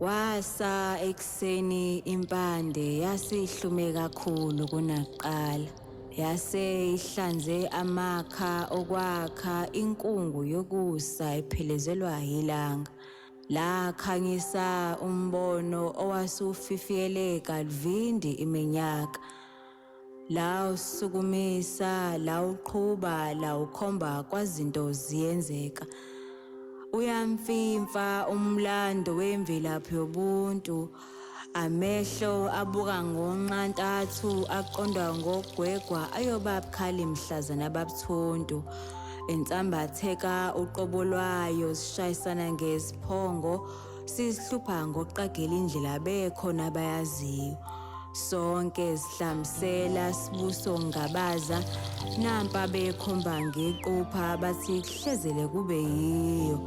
Kwasa ekseni impande yasihlume kakhulu kunakuqala. Yase ihlanze amakha okwakha inkungu yokusa iphelezelwa ilanga. La khanyisa umbono owasufifiyeleka livindi iminyaka. La usukumisa, la uqhuba, la ukhomba kwazinto ziyenzeka. Uyamfimfa umlando wemvelaphi yobuntu. Amehlo abuka ngonqantathu aqondwa ngogwegwa ayobabukhali mhlazana babuthuntu. Insambatheka uqobo lwayo sishayisana ngesiphongo sihlupha ngoqagela indlela bekhona bayaziyo. Sonke sihlamisela sibuso ngabaza nampa bekhomba ngequpha bathi kuhlezele kube yiyo.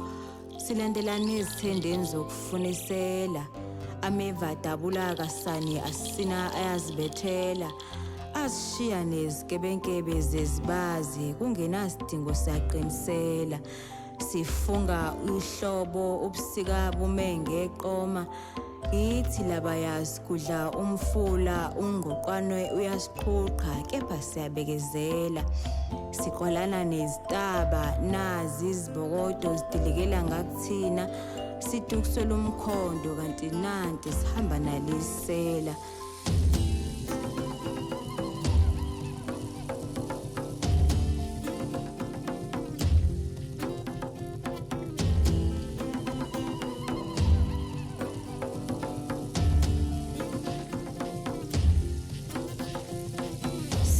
Silandelana izithendeni zokufunisela. Ameva dabula kasani asina ayazibethela. Asishiya nezikebenkebe zezibazi kungenasidingo siyaqinisela. Sifunga uhlobo ubusika bume ngeqoma. Ithi labayazi kudla umfula ungqoqwane uyasiqhuqa kepha siyabekezela. Siqwalana nezitaba nazi izibokodo zidilikela ngakuthina. Sidukusela umkhondo kanti nanti sihamba nalisela.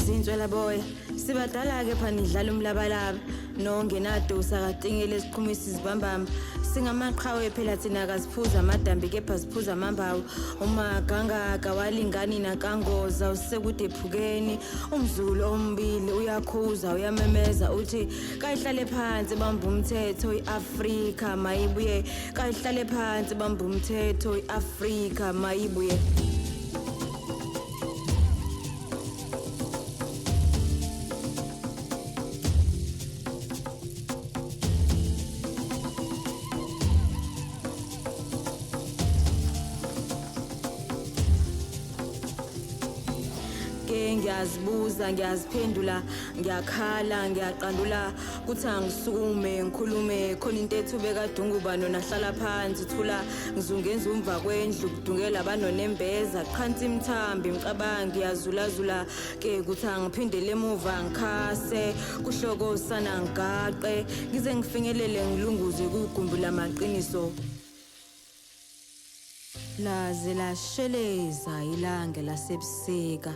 Sintswela boya sibadala ke phana idlala umlabalaba nongenadosa katingele siqhumisa izibambamba. Singamaqhawe phela thina kasiphuza amadambi kepha siphuza amambawu. Umaganga kawalingani nakangoza usekude ephukeni. Umzulu ombili uyakhuza uyamemeza uthi kayihlale phansi bamba umthetho iAfrika mayibuye. Kayihlale phansi bamba umthetho iAfrika mayibuye. Ngiyazibuza ngiyaziphendula ngiyakhala ngiyaqandula kuthi angisukume ngikhulume khona into ethube kadunguba nona hlala phansi thula ngizungenza umva kwendlu kudungela abanonembeza qhansi imthambi imcabangi ngiyazulazula ke kuthi angiphindele emuva ngikhase kuhloko sana ngigaqe ngize ngifinyelele ngilunguze kugumbu lamaqiniso. Laze lasheleza ilanga lasebusika.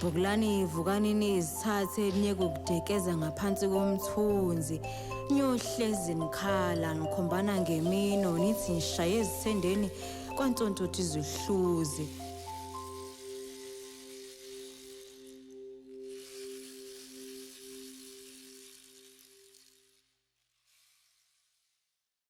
Bhukulani ivukani nizithathe elinye kukudekeza ngaphansi komthunzi. Nyohlezi nikhala nikhombana ngemino nithi nishaye ezithendeni kwantsontothi izihluzi.